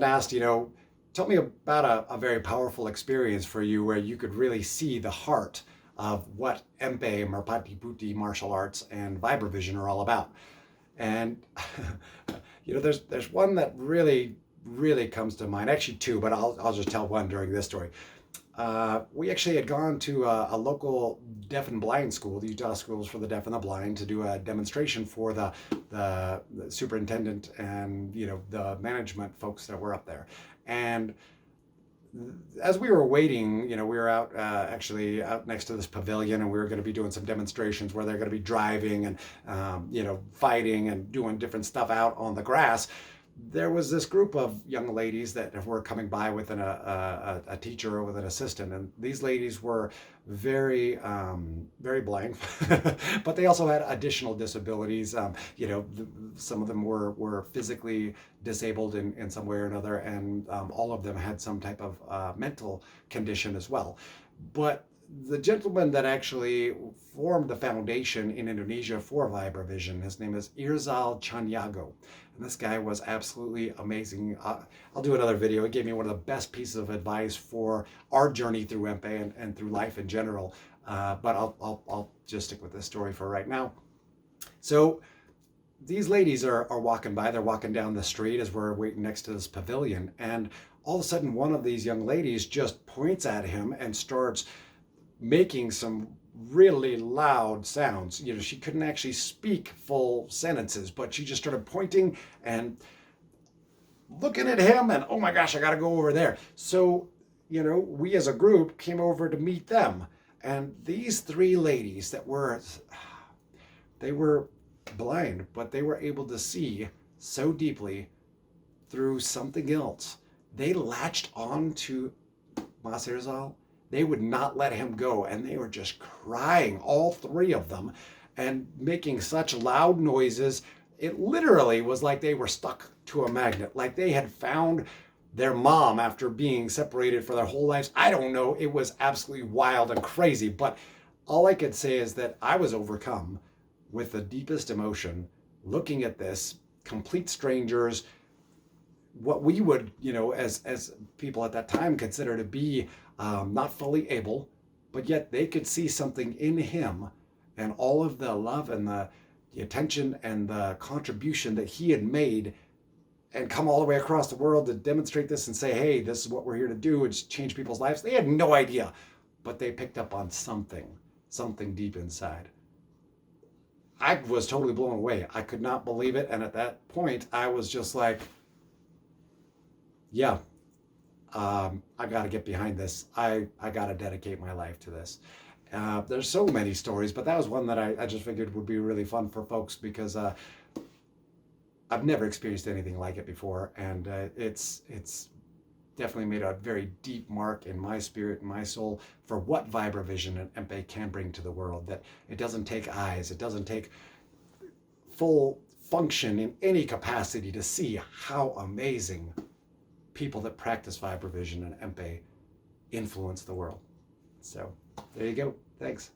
often asked, tell me about a very powerful experience for you where you could really see the heart of what Empe, Merpati Putti martial arts and VibraVision are all about. And there's one that really comes to mind. Actually, two, but I'll just tell one during this story. We actually had gone to a local deaf and blind school, the Utah Schools for the Deaf and the Blind, to do a demonstration for the superintendent and the management folks that were up there. And as we were waiting, we were out actually out next to this pavilion, and we were going to be doing some demonstrations where they're going to be driving and fighting and doing different stuff out on the grass. There was this group of young ladies that were coming by with a teacher or with an assistant, and these ladies were very blind, but they also had additional disabilities. Some of them were physically disabled in some way or another, and all of them had some type of mental condition as well. But the gentleman that actually formed the foundation in Indonesia for VibraVision, his name is Irzal Chaniago. And this guy was absolutely amazing. I'll do another video. He gave me one of the best pieces of advice for our journey through Empe and through life in general. But I'll just stick with this story for right now. So these ladies are walking by. They're walking down the street as we're waiting next to this pavilion. And all of a sudden, one of these young ladies just points at him and starts making some really loud sounds. She couldn't actually speak full sentences, but she just started pointing and looking at him, and oh my gosh, I gotta go over there. So, we as a group came over to meet them. And these three ladies they were blind, but they were able to see so deeply through something else. They latched on to Mas Irzal. They would not let him go, and they were just crying, all three of them, and making such loud noises. It literally was like they were stuck to a magnet, like they had found their mom after being separated for their whole lives. I don't know. It was absolutely wild and crazy, but all I could say is that I was overcome with the deepest emotion looking at this, complete strangers, what we would, as people at that time consider to be not fully able, but yet they could see something in him, and all of the love and the attention and the contribution that he had made, and come all the way across the world to demonstrate this and say, hey, this is what we're here to do, and change people's lives. They had no idea, but they picked up on something deep inside. I was totally blown away. I could not believe it. And at that point, I was just like, yeah, I got to get behind this. I got to dedicate my life to this. There's so many stories, but that was one that I just figured would be really fun for folks, because I've never experienced anything like it before. And it's definitely made a very deep mark in my spirit and my soul for what VibraVision and Empe can bring to the world. That it doesn't take eyes, it doesn't take full function in any capacity to see how amazing people that practice VibraVision and Empe influence the world. So there you go. Thanks.